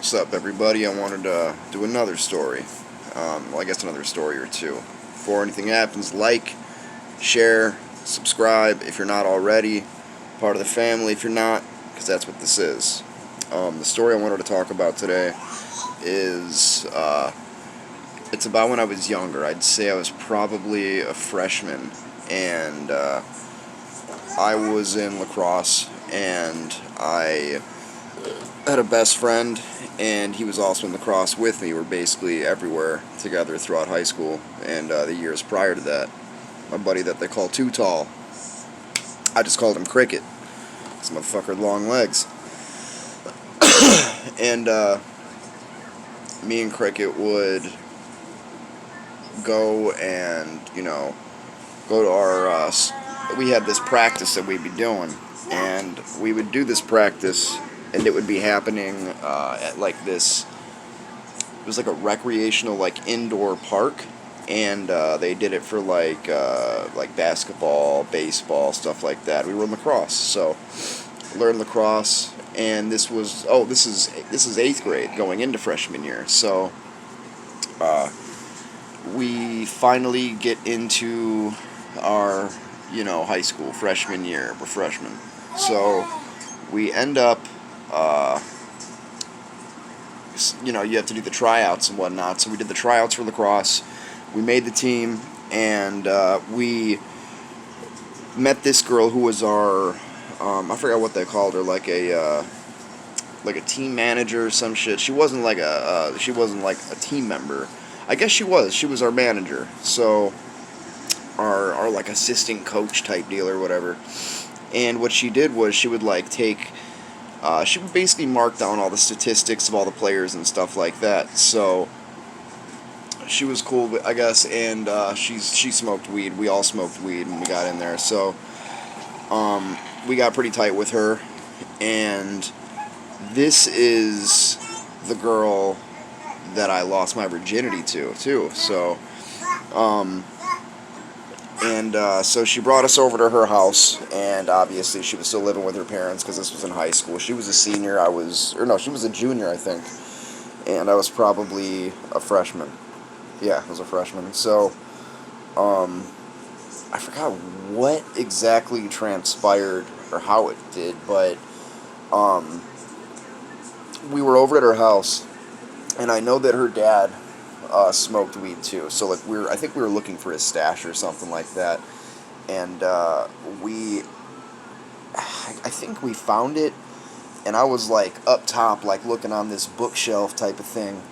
What's up, everybody? I wanted to do another story. I guess another story or two. Before anything happens, like, share, subscribe if you're not already. Part of the family if you're not, because that's what this is. The story I wanted to talk about today is it's about when I was younger. I'd say I was probably a freshman, and I was in lacrosse, and I had a best friend, and he was also in lacrosse with me. We're basically everywhere together throughout high school and the years prior to that. My buddy that they call Too Tall, I just called him Cricket. This motherfucker had long legs. And me and Cricket would go and, go to our, we had this practice that we'd be doing, and we would do this practice, and it would be happening at like this, it was like a recreational, like indoor park, and they did it for like basketball, baseball, stuff like that. We were in lacrosse, so learned lacrosse, and this is 8th grade going into freshman year, so we finally get into our high school freshman year. We're freshmen, so we end up you have to do the tryouts and whatnot. So we did the tryouts for lacrosse. We made the team, and we met this girl who was our, I forgot what they called her, like a team manager or some shit. She wasn't like a team member. I guess she was. She was our manager. So our like assistant coach type deal or whatever. And what she did was she would she would basically mark down all the statistics of all the players and stuff like that. So she was cool, I guess, and she smoked weed. We all smoked weed when we got in there. So we got pretty tight with her, and this is the girl that I lost my virginity to, too. So so she brought us over to her house, and obviously she was still living with her parents because this was in high school. She was a senior, she was a junior, I think, and I was probably a freshman. Yeah, I was a freshman. So, I forgot what exactly transpired or how it did, but we were over at her house, and I know that her dad smoked weed too. So I think we were looking for his stash or something like that, and I think we found it, and I was like up top, like looking on this bookshelf type of thing,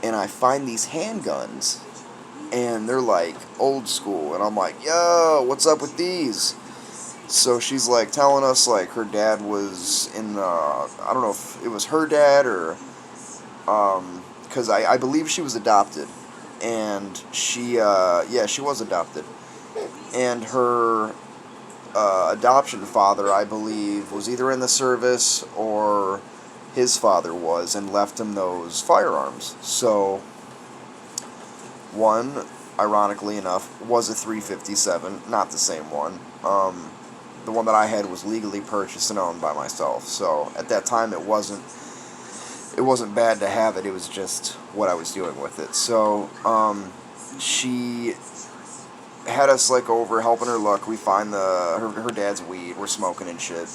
and I find these handguns, and they're like old school, and I'm like, yo, what's up with these? So she's like telling us like her dad was in I don't know if it was her dad or because I believe she was adopted, and she was adopted, and her adoption father, I believe, was either in the service or his father was, and left him those firearms. So one, ironically enough, was a .357, not the same one. The one that I had was legally purchased and owned by myself. So at that time, it wasn't bad to have it. It was just what I was doing with it. So she had us like over helping her look. We find her dad's weed. We're smoking and shit.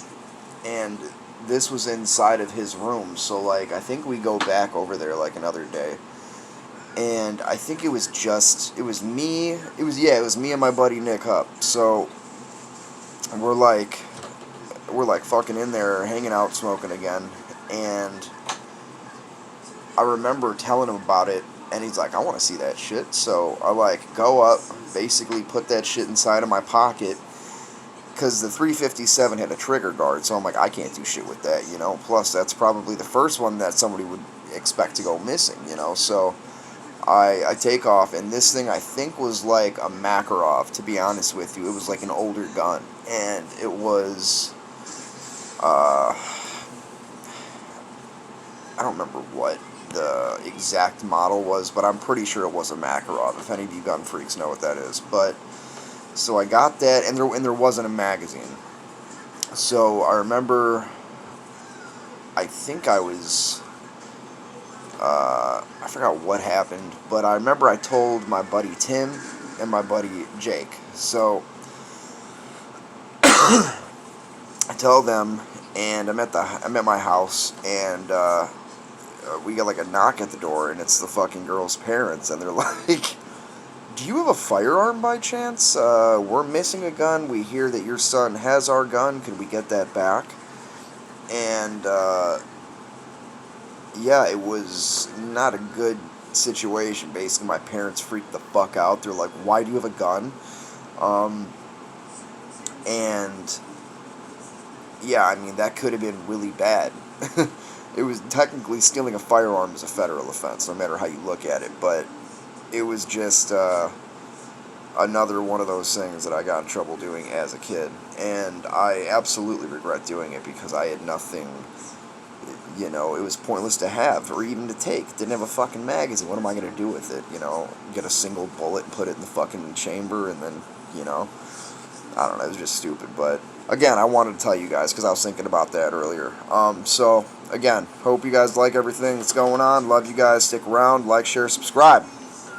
And this was inside of his room. So like I think we go back over there like another day. And I think it was me and my buddy Nick Hupp. So we're like fucking in there, hanging out, smoking again, and I remember telling him about it, and he's like, I want to see that shit. So I like go up, basically put that shit inside of my pocket, because the .357 had a trigger guard, so I'm like, I can't do shit with that, plus that's probably the first one that somebody would expect to go missing, so I take off, and this thing I think was like a Makarov, to be honest with you. It was like an older gun, and it was, I don't remember what the exact model was, but I'm pretty sure it was a Makarov, if any of you gun freaks know what that is. But, so I got that, and there wasn't a magazine. So I remember, I think I was forgot what happened, but I remember I told my buddy Tim and my buddy Jake. So I tell them, and I'm at my house, and we get like a knock at the door, and it's the fucking girl's parents, and they're like, "Do you have a firearm by chance? We're missing a gun. We hear that your son has our gun. Could we get that back?" And yeah, it was not a good situation. Basically, my parents freaked the fuck out. They're like, "Why do you have a gun?" And yeah, I mean, that could have been really bad. It was technically stealing a firearm is a federal offense, no matter how you look at it. But it was just another one of those things that I got in trouble doing as a kid. And I absolutely regret doing it because I had nothing, you know, it was pointless to have or even to take. Didn't have a fucking magazine. What am I going to do with it? You know, get a single bullet and put it in the fucking chamber and then, you know, I don't know, it was just stupid. But again, I wanted to tell you guys because I was thinking about that earlier. So again, hope you guys like everything that's going on. Love you guys. Stick around. Like, share, subscribe.